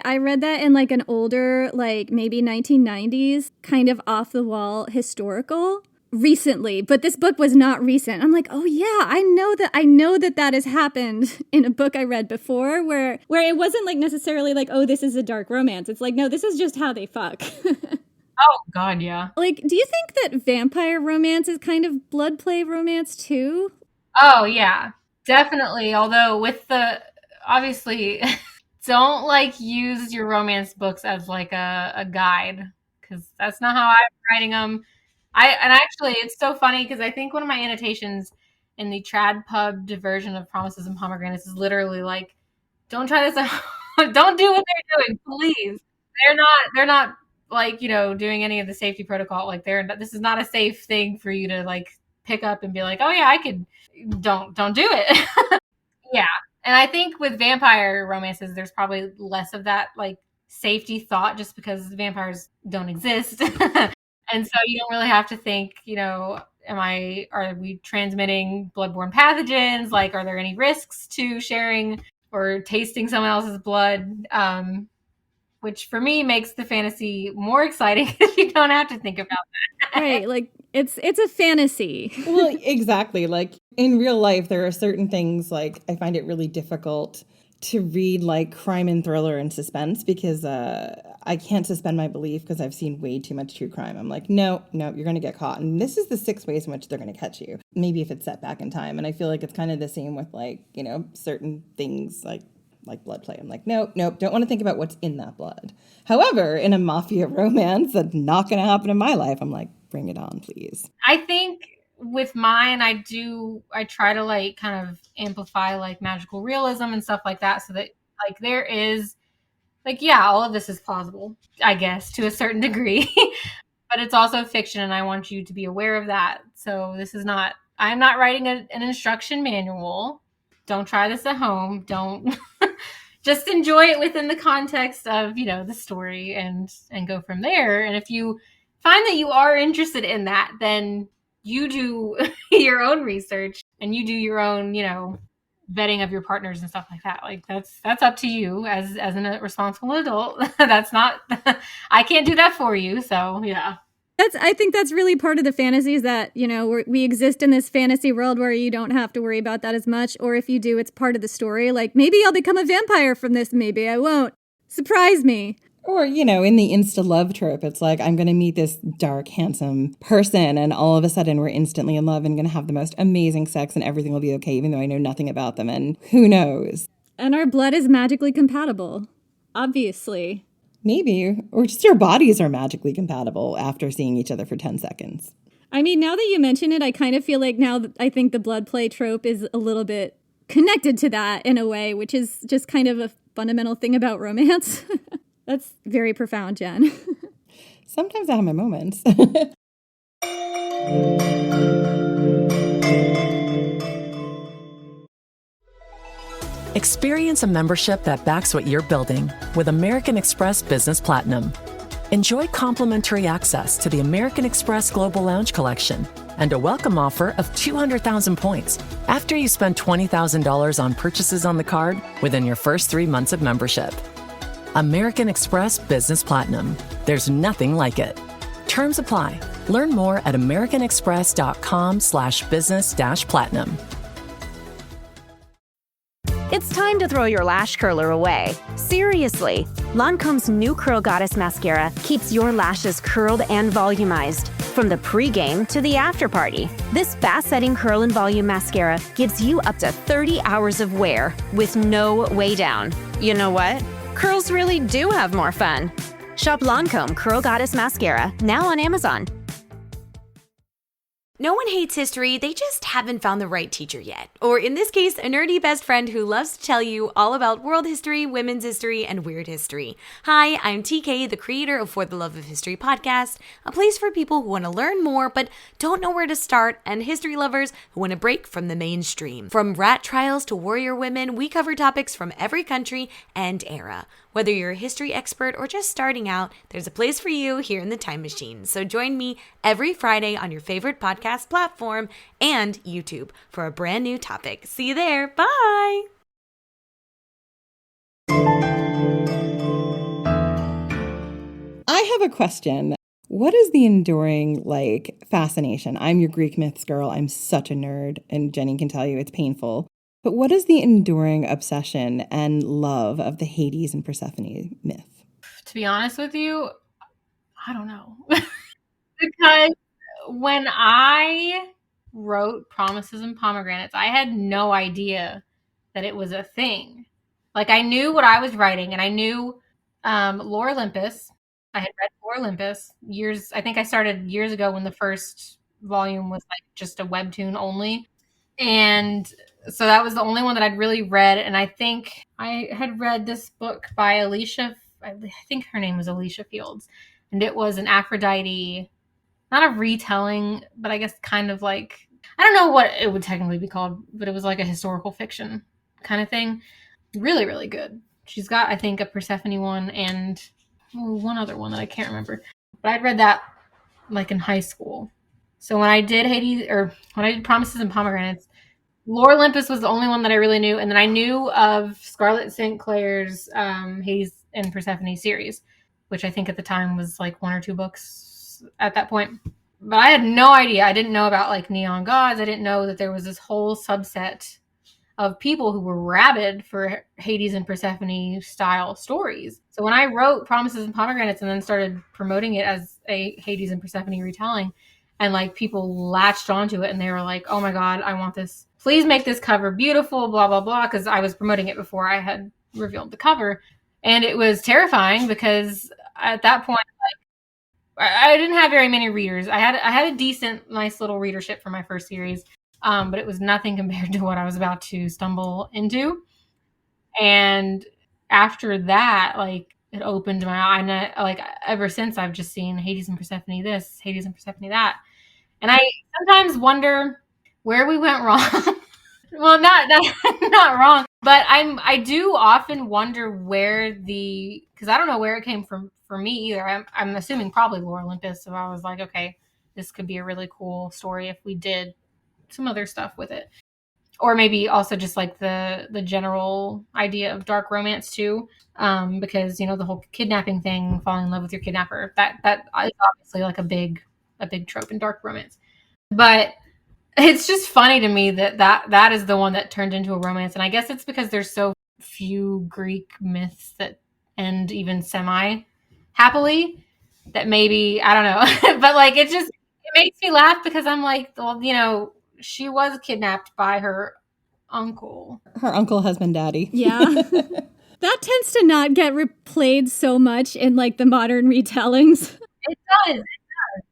D: I read that in like an older, like maybe 1990s, kind of off the wall historical recently, but this book was not recent. I'm like, oh yeah, I know that has happened in a book I read before where it wasn't like necessarily like, oh, this is a dark romance. It's like, no, this is just how they fuck.
F: Oh God, yeah.
D: Like, do you think that vampire romance is kind of blood play romance too?
F: Oh yeah, definitely. Although with the, obviously, don't like use your romance books as like a guide, because that's not how I'm writing them. And actually, it's so funny because I think one of my annotations in the trad pubbed version of Promises and Pomegranates is literally like, don't try this out. Don't do what they're doing, please. They're not like, doing any of the safety protocol. Like this is not a safe thing for you to like pick up and be like, oh yeah, I could. Don't do it. Yeah. And I think with vampire romances, there's probably less of that like safety thought just because vampires don't exist. And so you don't really have to think, are we transmitting bloodborne pathogens? Like, are there any risks to sharing or tasting someone else's blood? Which for me makes the fantasy more exciting because you don't have to think about that.
D: Right. Like it's a fantasy.
E: Well, exactly. Like in real life, there are certain things like I find it really difficult to read like crime and thriller and suspense because I can't suspend my belief because I've seen way too much true crime. I'm like, no, you're going to get caught. And this is the 6 ways in which they're going to catch you. Maybe if it's set back in time. And I feel like it's kind of the same with like, certain things like blood play. I'm like, nope, don't want to think about what's in that blood. However, in a mafia romance, that's not going to happen in my life. I'm like, bring it on, please.
F: I think with mine, I try to like kind of amplify like magical realism and stuff like that so that like there is like, yeah, all of this is plausible, I guess, to a certain degree, but it's also fiction and I want you to be aware of that. So I'm not writing an instruction manual. Don't try this at home. Don't just enjoy it within the context of, the story and go from there. And if you find that you are interested in that, then you do your own research and you do your own, vetting of your partners and stuff like that. Like that's up to you as a responsible adult. I can't do that for you. So yeah.
D: I think that's really part of the fantasy is that, we exist in this fantasy world where you don't have to worry about that as much. Or if you do, it's part of the story. Like maybe I'll become a vampire from this. Maybe I won't. Surprise me.
E: Or, in the insta love trope, it's like, I'm going to meet this dark, handsome person and all of a sudden we're instantly in love and going to have the most amazing sex and everything will be okay, even though I know nothing about them. And who knows?
D: And our blood is magically compatible. Obviously.
E: Maybe. Or just our bodies are magically compatible after seeing each other for 10 seconds.
D: I mean, now that you mention it, I kind of feel like now I think the blood play trope is a little bit connected to that in a way, which is just kind of a fundamental thing about romance. That's very profound, Jen.
E: Sometimes I have my moments.
N: Experience a membership that backs what you're building with American Express Business Platinum. Enjoy complimentary access to the American Express Global Lounge Collection and a welcome offer of 200,000 points after you spend $20,000 on purchases on the card within your first 3 months of membership. American Express Business Platinum. There's nothing like it. Terms apply. Learn more at americanexpress.com/business-platinum.
O: It's time to throw your lash curler away. Seriously, Lancome's new Curl Goddess Mascara keeps your lashes curled and volumized. From the pre-game to the after party, this fast-setting curl and volume mascara gives you up to 30 hours of wear with no way down. You know what? Curls really do have more fun. Shop Lancome Curl Goddess Mascara now on Amazon.
P: No one hates history, they just haven't found the right teacher yet. Or in this case, a nerdy best friend who loves to tell you all about world history, women's history, and weird history. Hi, I'm TK, the creator of For the Love of History podcast, a place for people who want to learn more but don't know where to start, and history lovers who want to break from the mainstream. From rat trials to warrior women, we cover topics from every country and era. Whether you're a history expert or just starting out, there's a place for you here in the Time Machine. So join me every Friday on your favorite podcast platform and YouTube for a brand new topic. See you there. Bye.
E: I have a question. What is the enduring, fascination? I'm your Greek myths girl. I'm such a nerd, and Jenny can tell you it's painful. But what is the enduring obsession and love of the Hades and Persephone myth?
F: To be honest with you, I don't know. Because when I wrote Promises and Pomegranates, I had no idea that it was a thing. Like, I knew what I was writing, and I knew Lore Olympus. I had read Lore Olympus I think I started years ago when the first volume was just a webtoon only. And so that was the only one that I'd really read. And I think I had read this book by I think her name was Alicia Fields. And it was an Aphrodite, not a retelling, but I guess kind of like I don't know what it would technically be called, but it was like a historical fiction kind of thing. Really, really good. She's got, I think, a Persephone one and one other one that I can't remember. But I'd read that like in high school. So when I did when I did Promises and Pomegranates, Lore Olympus was the only one that I really knew. And then I knew of Scarlett St. Clair's Hades and Persephone series, which I think at the time was like 1 or 2 books at that point. But I had no idea. I didn't know about like neon gods. I didn't know that there was this whole subset of people who were rabid for Hades and Persephone style stories. So when I wrote Promises and Pomegranates and then started promoting it as a Hades and Persephone retelling, and like people latched onto it and they were like, oh my God, I want this. Please make this cover beautiful, blah, blah, blah. Because I was promoting it before I had revealed the cover. And it was terrifying because at that point, like, I didn't have very many readers. I had a decent, nice little readership for my first series. But it was nothing compared to what I was about to stumble into. And after that, like, it opened my eye. And like, ever since, I've just seen Hades and Persephone this, Hades and Persephone that. And I sometimes wonder where we went wrong. Well, not wrong, but I do often wonder because I don't know where it came from for me either. I'm assuming probably Lore Olympus. So I was like, okay, this could be a really cool story if we did some other stuff with it, or maybe also just like the general idea of dark romance too, because the whole kidnapping thing, falling in love with your kidnapper, that is obviously like a big trope in dark romance. But it's just funny to me that is the one that turned into a romance, and I guess it's because there's so few Greek myths that end even semi happily that maybe, I don't know. But like it makes me laugh because I'm like, well, she was kidnapped by her uncle.
E: Her uncle has been daddy.
D: Yeah. That tends to not get replayed so much in like the modern retellings.
F: It does.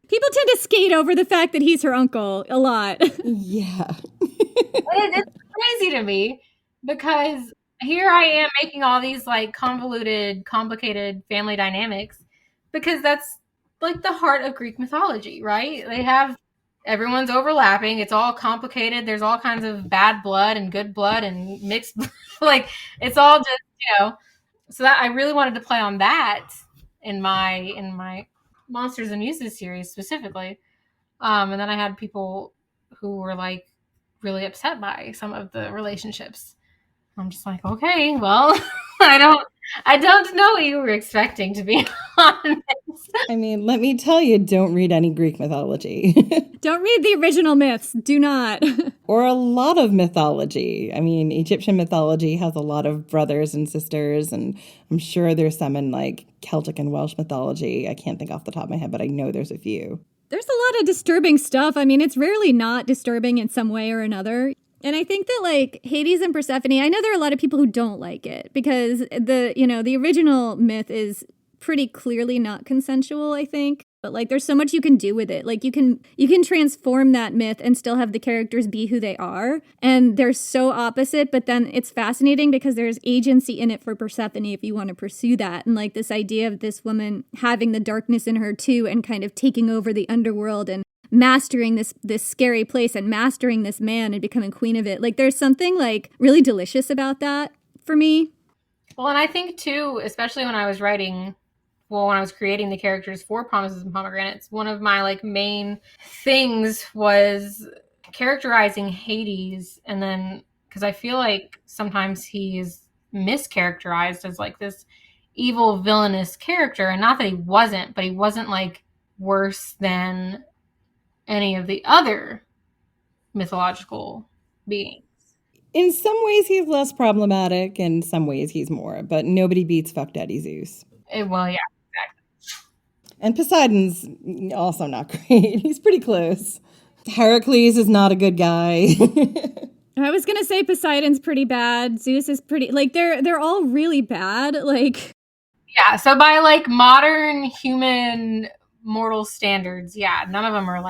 D: People tend to skate over the fact that he's her uncle a lot.
E: Yeah.
F: It's crazy to me because here I am making all these like convoluted, complicated family dynamics because that's like the heart of Greek mythology, right? Everyone's overlapping. It's all complicated. There's all kinds of bad blood and good blood and mixed blood. Like it's all just, so that I really wanted to play on that in my Monsters and Muses series specifically. And then I had people who were like really upset by some of the relationships. I'm just like, okay, well, I don't know what you were expecting, to be honest.
E: I mean, let me tell you, don't read any Greek mythology.
D: Don't read the original myths. Do not.
E: Or a lot of mythology. I mean, Egyptian mythology has a lot of brothers and sisters, and I'm sure there's some in like Celtic and Welsh mythology. I can't think off the top of my head, but I know there's a few.
D: There's a lot of disturbing stuff. I mean, it's rarely not disturbing in some way or another. And I think that like Hades and Persephone, I know there are a lot of people who don't like it because the original myth is pretty clearly not consensual, I think. But like there's so much you can do with it. Like you can transform that myth and still have the characters be who they are. And they're so opposite, but then it's fascinating because there's agency in it for Persephone if you want to pursue that. And like this idea of this woman having the darkness in her too and kind of taking over the underworld and mastering this scary place and mastering this man and becoming queen of it. Like there's something like really delicious about that for me.
F: Well, and I think too, especially when I was creating the characters for Promises and Pomegranates, one of my like main things was characterizing Hades. And then, because I feel like sometimes he is mischaracterized as like this evil villainous character, and not that he wasn't, but he wasn't like worse than any of the other mythological beings.
E: In some ways, he's less problematic. In some ways, he's more. But nobody beats Fuck Daddy Zeus.
F: Well, yeah, exactly.
E: And Poseidon's also not great. He's pretty close. Heracles is not a good guy.
D: I was going to say Poseidon's pretty bad. Zeus is pretty... Like, they're all really bad. Like...
F: Yeah, so by, like, modern human mortal standards, yeah, none of them are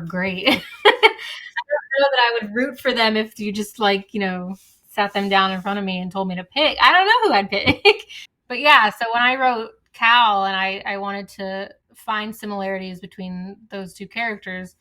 F: great. I don't know that I would root for them if you just, like, sat them down in front of me and told me to pick. I don't know who I'd pick. But yeah, so when I wrote Cal and I wanted to find similarities between those two characters,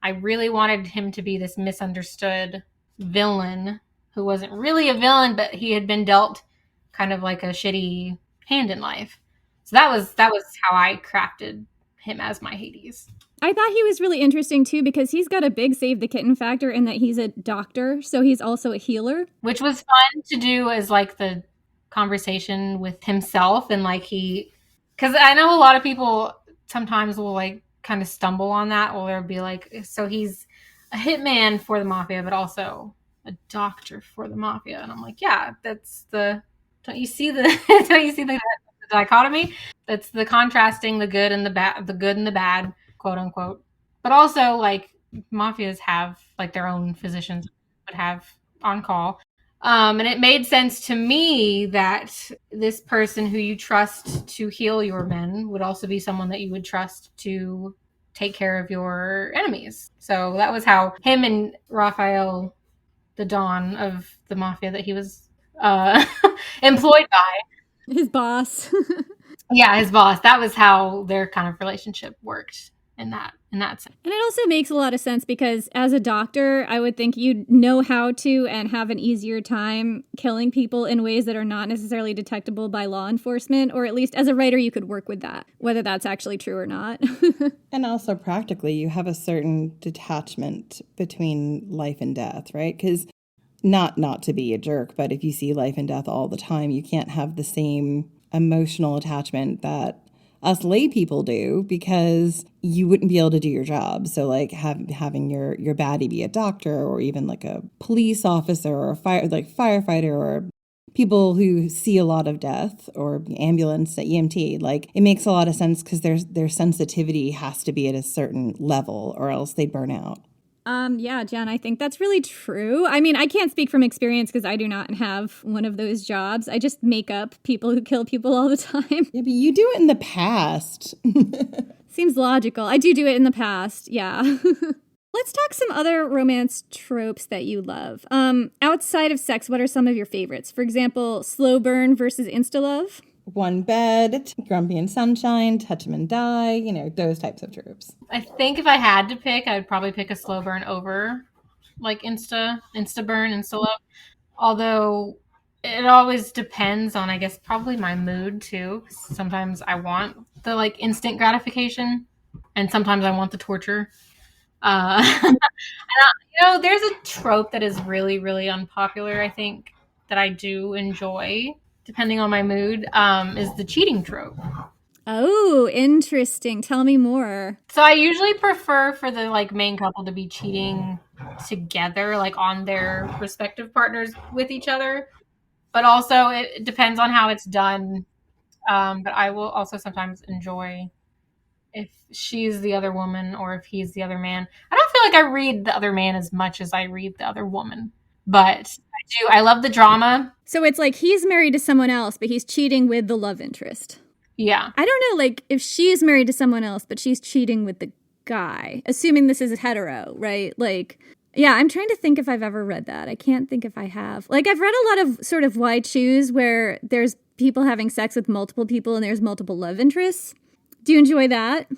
F: I really wanted him to be this misunderstood villain who wasn't really a villain, but he had been dealt kind of like a shitty hand in life. So that was how I crafted him as my Hades.
D: I thought he was really interesting too because he's got a big save the kitten factor in that he's a doctor, so he's also a healer.
F: Which was fun to do as like the conversation with himself, and like because I know a lot of people sometimes will like kind of stumble on that, or they'll be like, so he's a hitman for the mafia, but also a doctor for the mafia. And I'm like, yeah, that's don't you see the dichotomy? That's the contrasting the good and the bad, quote unquote. But also like mafias have like their own physicians would have on call. And it made sense to me that this person who you trust to heal your men would also be someone that you would trust to take care of your enemies. So that was how him and Raphael, the Don of the mafia that he was employed by.
D: His boss.
F: Yeah, his boss. That was how their kind of relationship worked in that sense.
D: And it also makes a lot of sense because as a doctor, I would think you'd know how to and have an easier time killing people in ways that are not necessarily detectable by law enforcement, or at least as a writer, you could work with that, whether that's actually true or not.
E: And also practically, you have a certain detachment between life and death, right? Because not to be a jerk, but if you see life and death all the time, you can't have the same emotional attachment that us lay people do, because you wouldn't be able to do your job. So like having your baddie be a doctor, or even like a police officer, or a firefighter, or people who see a lot of death, or ambulance, EMT, like it makes a lot of sense because their sensitivity has to be at a certain level or else they burn out.
D: Yeah, Jen, I think that's really true. I mean, I can't speak from experience because I do not have one of those jobs. I just make up people who kill people all the time.
E: Yeah, but you do it in the past.
D: Seems logical. I do it in the past, yeah. Let's talk some other romance tropes that you love. Outside of sex, what are some of your favorites? For example, slow burn versus insta-love?
E: One bed, grumpy and sunshine, touch 'em and die, those types of tropes.
F: I think if I had to pick, I'd probably pick a slow burn over like insta burn, insta love. Although it always depends on, I guess, probably my mood too. Sometimes I want the like instant gratification, and sometimes I want the torture. And there's a trope that is really, really unpopular, I think, that I do enjoy, depending on my mood, is the cheating trope.
D: Oh, interesting. Tell me more.
F: So I usually prefer for the like main couple to be cheating together, like on their respective partners with each other. But also it depends on how it's done. But I will also sometimes enjoy if she's the other woman or if he's the other man. I don't feel like I read the other man as much as I read the other woman. But I love the drama.
D: So it's like he's married to someone else, but he's cheating with the love interest.
F: Yeah.
D: I don't know, like, if she's married to someone else, but she's cheating with the guy, assuming this is hetero, right? Like, yeah, I'm trying to think if I've ever read that. I can't think if I have. Like, I've read a lot of sort of why choose where there's people having sex with multiple people and there's multiple love interests. Do you enjoy that?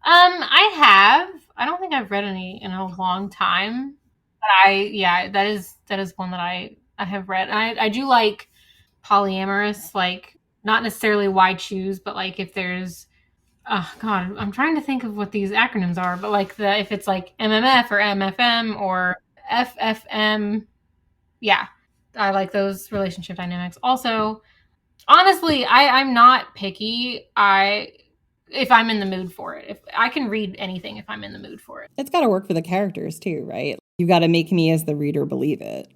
F: I have. I don't think I've read any in a long time. But that is one that I have read. And I do like polyamorous, like, not necessarily why choose, but like if there's, oh God, I'm trying to think of what these acronyms are, but like if it's like MMF or MFM or FFM, yeah, I like those relationship dynamics. Also, honestly, I'm not picky. If I'm in the mood for it, if I can read anything, if I'm in the mood for it.
E: It's got to work for the characters too, right? You got to make me as the reader believe it.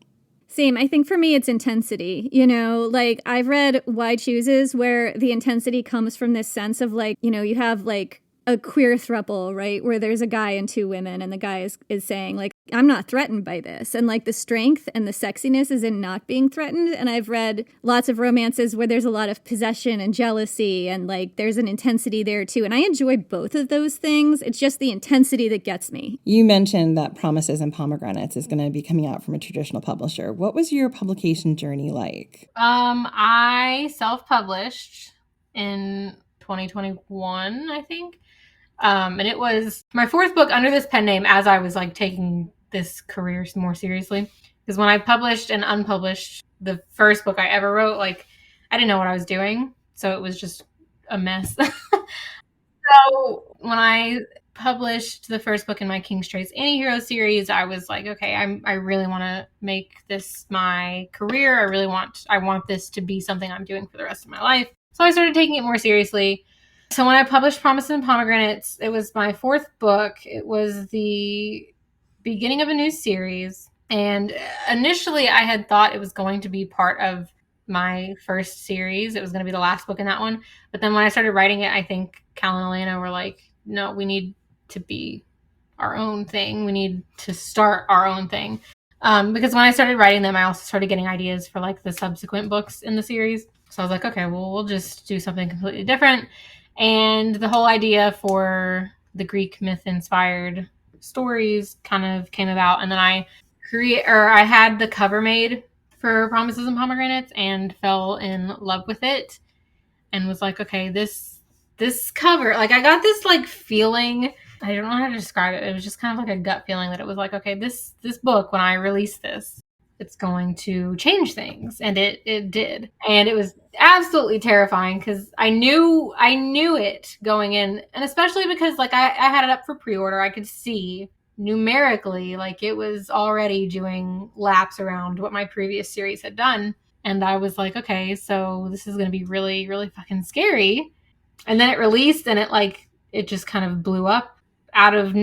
D: Same. I think for me, it's intensity. Like I've read Why Chooses where the intensity comes from this sense of like, you have like a queer throuple, right? Where there's a guy and two women and the guy is saying like, I'm not threatened by this. And like the strength and the sexiness is in not being threatened. And I've read lots of romances where there's a lot of possession and jealousy and like there's an intensity there too. And I enjoy both of those things. It's just the intensity that gets me.
E: You mentioned that Promises and Pomegranates is going to be coming out from a traditional publisher. What was your publication journey like?
F: I self-published in 2021, I think. And it was my fourth book under this pen name as I was like taking this career more seriously. Because when I published and unpublished the first book I ever wrote, like I didn't know what I was doing. So it was just a mess. So when I published the first book in my King Straits Antihero series, I was like, okay, I really want to make this my career. I want this to be something I'm doing for the rest of my life. So I started taking it more seriously. So when I published Promises and Pomegranates, it was my fourth book. It was the beginning of a new series. And initially I had thought it was going to be part of my first series. It was going to be the last book in that one. But then when I started writing it, I think Cal and Elena were like, no, we need to be our own thing. We need to start our own thing. Because when I started writing them, I also started getting ideas for like the subsequent books in the series. So I was like, okay, well, we'll just do something completely different. And the whole idea for the Greek myth inspired stories kind of came about. And then I had the cover made for Promises and Pomegranates and fell in love with it and was like, okay, this cover, like I got this like feeling, I don't know how to describe it. It was just kind of like a gut feeling that it was like, okay, this book, when I release this, it's going to change things. And it did. And it was absolutely terrifying because I knew it going in. And especially because like I had it up for pre-order. I could see numerically like it was already doing laps around what my previous series had done. And I was like, okay, so this is going to be really, really fucking scary. And then it released and it just kind of blew up out of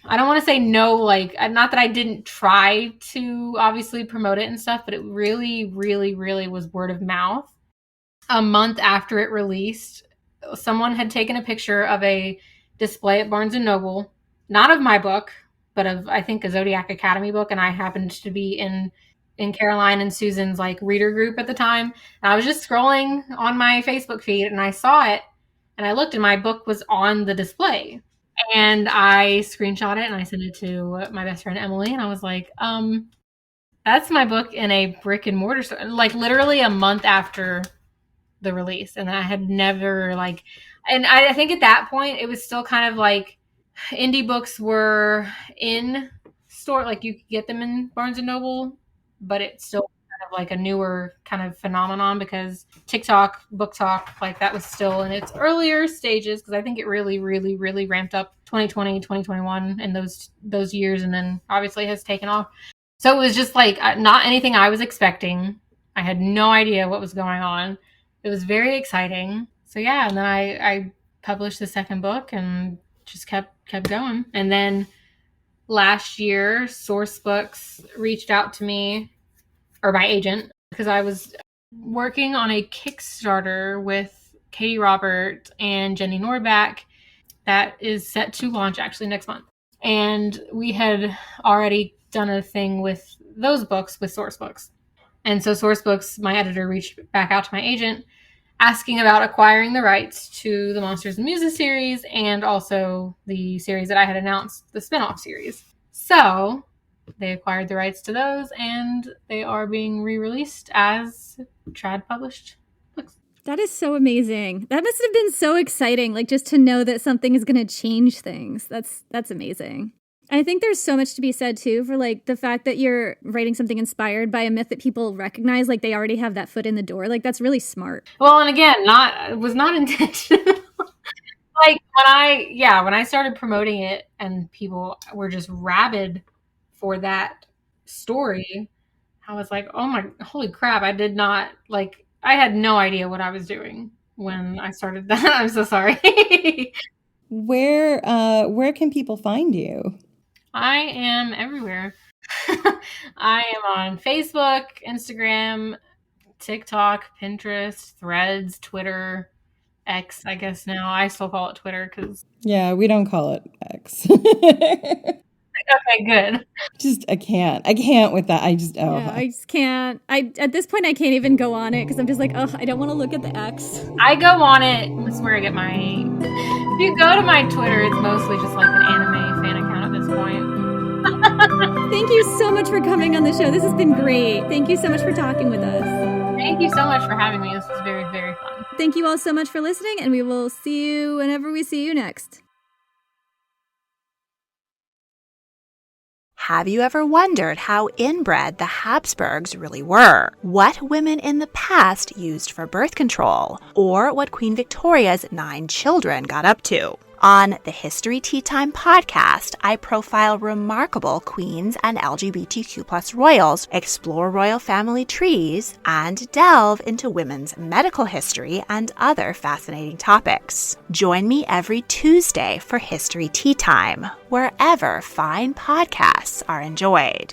F: I don't want to say no, like, not that I didn't try to obviously promote it and stuff, but it really, really, really was word of mouth. A month after it released, someone had taken a picture of a display at Barnes & Noble, not of my book, but of, I think, a Zodiac Academy book. And I happened to be in Caroline and Susan's like reader group at the time. And I was just scrolling on my Facebook feed and I saw it and I looked and my book was on the display. And I screenshot it and I sent it to my best friend Emily and I was like, that's my book in a brick and mortar store, like literally a month after the release. And I had never and I think at that point it was still kind of like indie books were in store, like you could get them in Barnes & Noble, but it's still kind of like a newer kind of phenomenon because TikTok, Book Talk, like that was still in its earlier stages because I think it really, really, really ramped up 2020, 2021 and those years and then obviously has taken off. So it was just like not anything I was expecting. I had no idea what was going on. It was very exciting. So yeah, and then I published the second book and just kept going. And then last year, Source Books reached out to me, or my agent, because I was working on a Kickstarter with Katie Robert and Jenny Nordback that is set to launch actually next month. And we had already done a thing with those books with Source Books. And so Source Books, my editor, reached back out to my agent asking about acquiring the rights to the Monsters and Muses series and also the series that I had announced, the spinoff series. So they acquired the rights to those and they are being re-released as trad published books.
D: That is so amazing. That must have been so exciting, like just to know that something is going to change things. That's amazing. I think there's so much to be said too for like the fact that you're writing something inspired by a myth that people recognize, like they already have that foot in the door. Like that's really smart.
F: Well, and again, it was not intentional. Like when I started promoting it and people were just rabid for that story, I was like, oh my, holy crap. I had no idea what I was doing when I started that. I'm so sorry.
E: Where can people find you?
F: I am everywhere. I am on Facebook, Instagram, TikTok, Pinterest, Threads, Twitter, X, I guess now. I still call it Twitter because...
E: Yeah, we don't call it X.
F: Okay, good.
E: I can't with that.
D: I just can't. At this point, I can't even go on it because I'm just like, oh, I don't want to look at the X.
F: I go on it. That's where I get my... If you go to my Twitter, it's mostly just like an anime fan account at this point.
D: Thank you so much for coming on the show. This has been great. Thank you so much for talking with us.
F: Thank you so much for having me. This was very, very fun.
D: Thank you all so much for listening, and we will see you whenever we see you next.
Q: Have you ever wondered how inbred the Habsburgs really were? What women in the past used for birth control? Or what Queen Victoria's 9 children got up to? On the History Tea Time podcast, I profile remarkable queens and LGBTQ+ royals, explore royal family trees, and delve into women's medical history and other fascinating topics. Join me every Tuesday for History Tea Time, wherever fine podcasts are enjoyed.